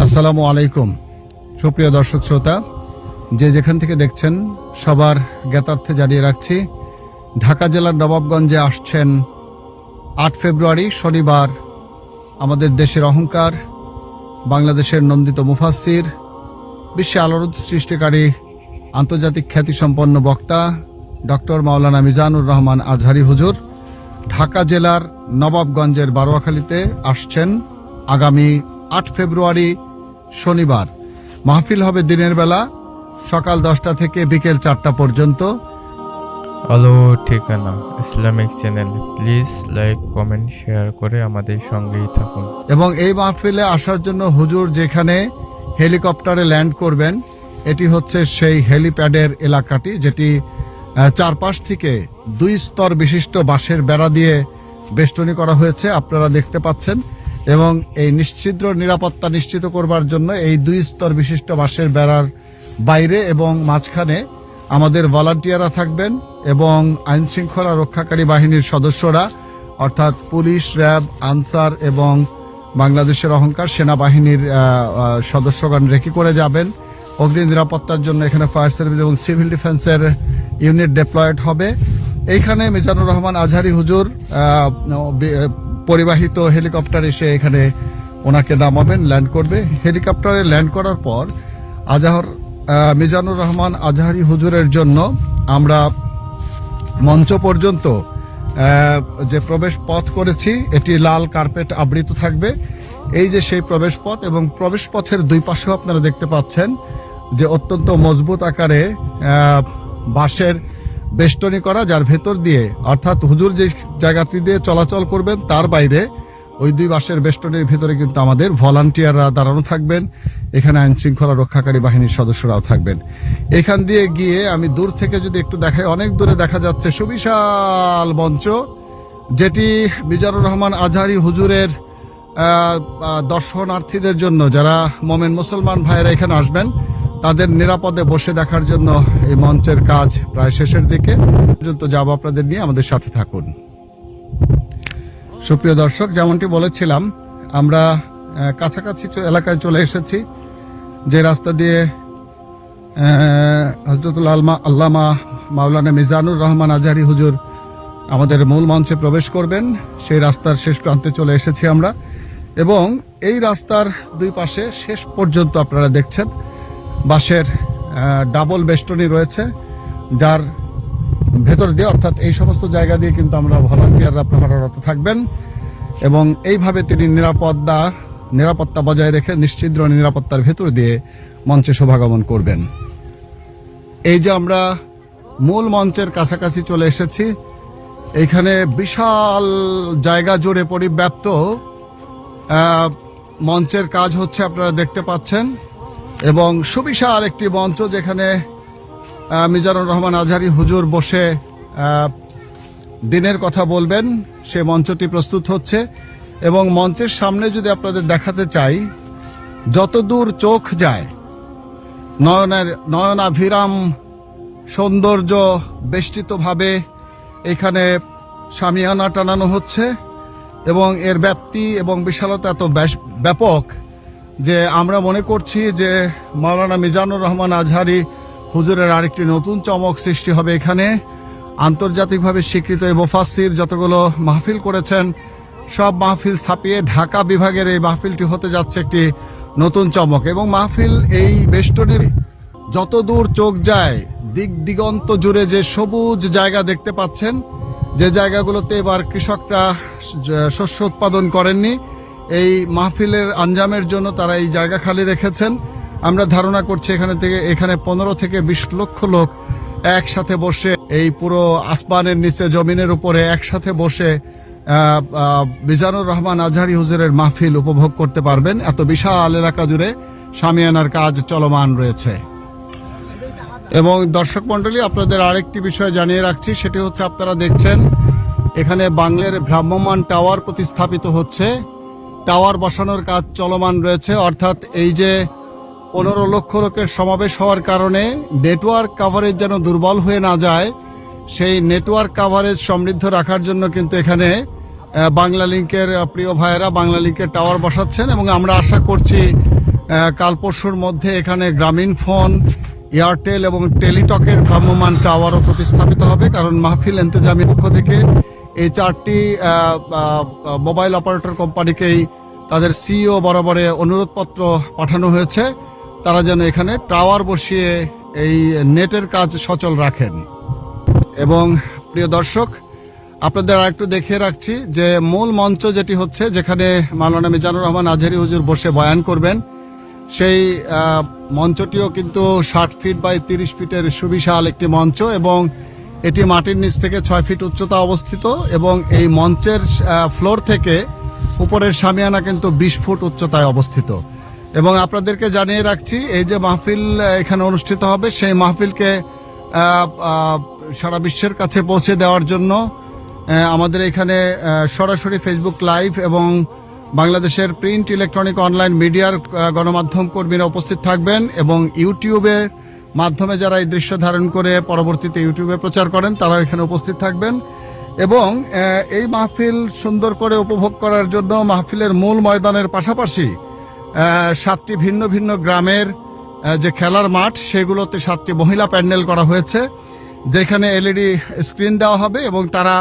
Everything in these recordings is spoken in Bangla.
আসসালামু আলাইকুম সুপ্রিয় দর্শক শ্রোতা, যে যেখান থেকে দেখছেন সবার জ্ঞাতার্থে জানিয়ে রাখছি, ঢাকা জেলার নবাবগঞ্জে আসছেন ৮ ফেব্রুয়ারি শনিবার আমাদের দেশের অহংকার, বাংলাদেশের নন্দিত মুফাসসির, বিশ্বে আলোড়ন সৃষ্টিকারী আন্তর্জাতিক খ্যাতিসম্পন্ন বক্তা ডক্টর মাওলানা মিজানুর রহমান আজহারী হুজুর ঢাকা জেলার নবাবগঞ্জের বারোয়াখালীতে আসছেন আগামী ৮ ফেব্রুয়ারি শনিবার। মাহফিল হবে দিনের বেলা সকাল 10টা থেকে বিকেল 4টা পর্যন্ত। আলো ঠিকানা Islamic channel, please like comment share করে আমাদের সঙ্গেই থাকুন। এবং এই মাহফিলে আসার জন্য হুজুর যেখানে হেলিকপ্টারে ল্যান্ড করবেন, এটি হচ্ছে সেই হেলিপ্যাডের এলাকাটি, যেটি চারপাশ থেকে 2 স্তর বিশিষ্ট বাঁশের বেড়া দিয়ে বেষ্টনী করা হয়েছে, আপনারা দেখতে পাচ্ছেন। এবং এই নিশ্চিদ্র নিরাপত্তা নিশ্চিত করবার জন্য এই 2 স্তর বিশিষ্ট বাঁশের বেড়ার বাইরে এবং মাঝখানে আমাদের ভলান্টিয়াররা থাকবেন এবং আইন শৃঙ্খলা রক্ষাকারী বাহিনীর সদস্যরা অর্থাৎ পুলিশ, র্যাব, আনসার এবং বাংলাদেশের অহংকার সেনাবাহিনীর সদস্যগণ রেকি করে যাবেন। অগ্নি নিরাপত্তার জন্য এখানে ফায়ার সার্ভিস এবং সিভিল ডিফেন্সের ইউনিট ডেপ্লয়েড হবে। এইখানে মিজানুর রহমান আজহারী হুজুর পরিবাহিত হেলিকপ্টার এসে এখানে ওনাকে নামাবেন, ল্যান্ড করবে। হেলিকপ্টারে ল্যান্ড করার পর মিজানুর রহমান আজহারী হুজুরের জন্য আমরা মঞ্চ পর্যন্ত যে প্রবেশ পথ করেছি, এটি লাল কার্পেট আবৃত থাকবে। এই যে সেই প্রবেশ পথ, এবং প্রবেশ পথের 2 পাশেও আপনারা দেখতে পাচ্ছেন যে অত্যন্ত মজবুত আকারে বাঁশের বেষ্টনী করা, যার ভেতর দিয়ে অর্থাৎ হুজুর যে জায়গাটি দিয়ে চলাচল করবেন তার বাইরে ওই 2 বাঁশের বেষ্টনীর ভিতরে কিন্তু আমাদের ভলান্টিয়াররা দাঁড়ানো থাকবেন। এখানে আইন শৃঙ্খলা রক্ষাকারী বাহিনীর সদস্যরাও থাকবেন। এখান দিয়ে গিয়ে আমি দূর থেকে যদি একটু দেখাই, অনেক দূরে দেখা যাচ্ছে সুবিশাল মঞ্চ, যেটি মিজানুর রহমান আজহারী হুজুরের দর্শনার্থীদের জন্য, যারা মোমেন মুসলমান ভাইয়েরা এখানে আসবেন তাদের নিরাপদে বসে দেখার জন্য এই মঞ্চের কাজ প্রায় শেষের দিকে। পর্যন্ত যাব আপনাদের নিয়ে, আমাদের সাথে থাকুন। সুপ্রিয় দর্শক, যেমনটি বলেছিলাম, আমরা কাছাকাছি এলাকায় চলে এসেছি। যে রাস্তা দিয়ে হযরতুল আল্লামা মাওলানা মিজানুর রহমান আজহারী হুজুর আমাদের মূল মঞ্চে প্রবেশ করবেন, সেই রাস্তার শেষ প্রান্তে চলে এসেছি আমরা। এবং এই রাস্তার 2 পাশে শেষ পর্যন্ত আপনারা দেখছেন বাঁশের ডাবল বেষ্টনী রয়েছে, যার ভেতর দিয়ে অর্থাৎ এই সমস্ত জায়গা দিয়ে কিন্তু আমরা ভলান্টিয়াররা প্রহরারত থাকবেন। এবং এইভাবে তিনি নিরাপত্তা বজায় রেখে নিশ্চিদ্র নিরাপত্তার ভেতর দিয়ে মঞ্চে শোভাগমন করবেন। এই যে আমরা মূল মঞ্চের কাছাকাছি চলে এসেছি, এইখানে বিশাল জায়গা জুড়ে পরিব্যাপ্ত মঞ্চের কাজ হচ্ছে, আপনারা দেখতে পাচ্ছেন। এবং সুবিশাল একটি মঞ্চ, যেখানে মিজানুর রহমান আজহারী হুজুর বসে দিনের কথা বলবেন, সে মঞ্চটি প্রস্তুত হচ্ছে। এবং মঞ্চের সামনে যদি আপনাদের দেখাতে চাই, যতদূর চোখ যায় নয়নাভিরাম সৌন্দর্য বেষ্টিতভাবে এখানে শামিয়ানা টানানো হচ্ছে। এবং এর ব্যাপ্তি এবং বিশালতা এত ব্যাপক যে আমরা মনে করছি যে মাওলানা মিজানুর রহমান আজহারী হুজুরের আরেকটি নতুন চমক সৃষ্টি হবে এখানে। আন্তর্জাতিকভাবে স্বীকৃত এই মুফাসসির যতগুলো মাহফিল করেছেন, সব মাহফিল ছাপিয়ে ঢাকা বিভাগের এই মাহফিলটি হতে যাচ্ছে একটি নতুন চমক। এবং মাহফিল এই বেষ্টনীর যত দূর চোখ যায়, দিগন্ত জুড়ে যে সবুজ জায়গা দেখতে পাচ্ছেন, যে জায়গাগুলোতে এবার কৃষকরা শস্য উৎপাদন করেননি, এই মাহফিলের আঞ্জামের জন্য তারা এই জায়গা খালি রেখেছেন। আমরা ধারণা করছি এখানে 15 থেকে 20 লক্ষ লোক একসাথে বসে এই পুরো আসমানের নিচে জমিনের উপরে একসাথে বসে মিজানুর রহমান আজহারী হুজুরের মাহফিল উপভোগ করতে পারবেন। এত বিশাল এলাকা জুড়ে শামিয়ানার কাজ চলমান রয়েছে। এবং দর্শক মণ্ডলী, আপনাদের আরেকটি বিষয় জানিয়ে রাখছি, সেটি হচ্ছে আপনারা দেখছেন এখানে বাংলার ভ্রাম্যমাণ টাওয়ার প্রতিস্থাপিত হচ্ছে। টাওয়ার বসানোর কাজ চলমান রয়েছে, অর্থাৎ এই যে 15 লক্ষ লোকের সমাবেশ হওয়ার কারণে নেটওয়ার্ক কাভারেজ যেন দুর্বল হয়ে না যায়, সেই নেটওয়ার্ক কাভারেজ সমৃদ্ধ রাখার জন্য কিন্তু এখানে বাংলা লিংকের প্রিয় ভাইয়েরা বাংলা লিংকের টাওয়ার বসাচ্ছেন। এবং আমরা আশা করছি কাল পরশুর মধ্যে এখানে গ্রামীণ ফোন, এয়ারটেল এবং টেলিটকের ভ্রাম্যমাণ টাওয়ারও প্রতিস্থাপিত হবে, কারণ মাহফিল ইন্তেজামের পক্ষ থেকে এই 4টি মোবাইল অপারেটর কোম্পানিকেই তাদের সিইও বরাবরে অনুরোধপত্র পাঠানো হয়েছে, তারা যেন এখানে টাওয়ার বসিয়ে এই নেটের কাজ সচল রাখেন। এবং প্রিয় দর্শক, আপনাদের আরেকটু দেখিয়ে রাখছি যে মূল মঞ্চ যেটি হচ্ছে, যেখানে মাওলানা মিজানুর রহমান আজহারী হুজুর বসে বয়ান করবেন, সেই মঞ্চটিও কিন্তু 60 ফিট বাই 30 ফিটের সুবিশাল একটি মঞ্চ, এবং এটি মাটির নিচ থেকে 6 ফিট উচ্চতা অবস্থিত, এবং এই মঞ্চের ফ্লোর থেকে উপরের শামিয়ানা কিন্তু 20 ফুট উচ্চতায় অবস্থিত। এবং আপনাদেরকে জানিয়ে রাখছি, এই যে মাহফিল এখানে অনুষ্ঠিত হবে, সেই মাহফিলকে সারা বিশ্বের কাছে পৌঁছে দেওয়ার জন্য আমাদের এখানে সরাসরি ফেসবুক লাইভ এবং বাংলাদেশের প্রিন্ট, ইলেকট্রনিক, অনলাইন মিডিয়ার গণমাধ্যম কর্মীরা উপস্থিত থাকবেন, এবং ইউটিউবের মাধ্যমে যারা এই দৃশ্য ধারণ করে পরবর্তীতে ইউটিউবে প্রচার করেন তারা এখানে উপস্থিত থাকবেন। এবং এই মাহফিল সুন্দর করে উপভোগ করার জন্য মাহফিলের মূল ময়দানের পাশাপাশি 7টি ভিন্ন ভিন্ন গ্রামের যে খেলার মাঠ, সেগুলোতে 7টি মহিলা প্যান্ডেল করা হয়েছে, যেখানে এলইডি স্ক্রিন দেওয়া হবে, এবং তারা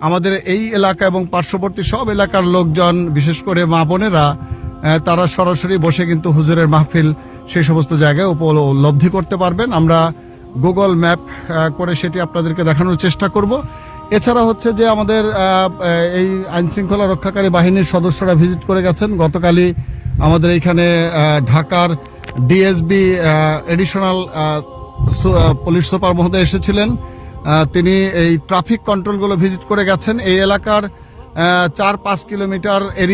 আমাদের এই এলাকা এবং পার্শ্ববর্তী সব এলাকার লোকজন, বিশেষ করে মা বোনেরা, তারা সরাসরি বসে কিন্তু হুজুরের মাহফিল সেই সমস্ত জায়গায় উপলব্ধি করতে পারবেন। আমরা গুগল ম্যাপ করে সেটি আপনাদেরকে দেখানোর চেষ্টা করব। এছাড়া হচ্ছে যে আমাদের এই আইনশৃঙ্খলা রক্ষাকারী বাহিনীর সদস্যরা ভিজিট করে গেছেন। গতকালই আমাদের এইখানে ঢাকার ডিএসবি এডিশনাল পুলিশ সুপার মহোদয় এসেছিলেন, তিনি এই ট্রাফিক কন্ট্রোলগুলো ভিজিট করে গেছেন। এই এলাকার 4-5 কিলোমিটার এরিয়া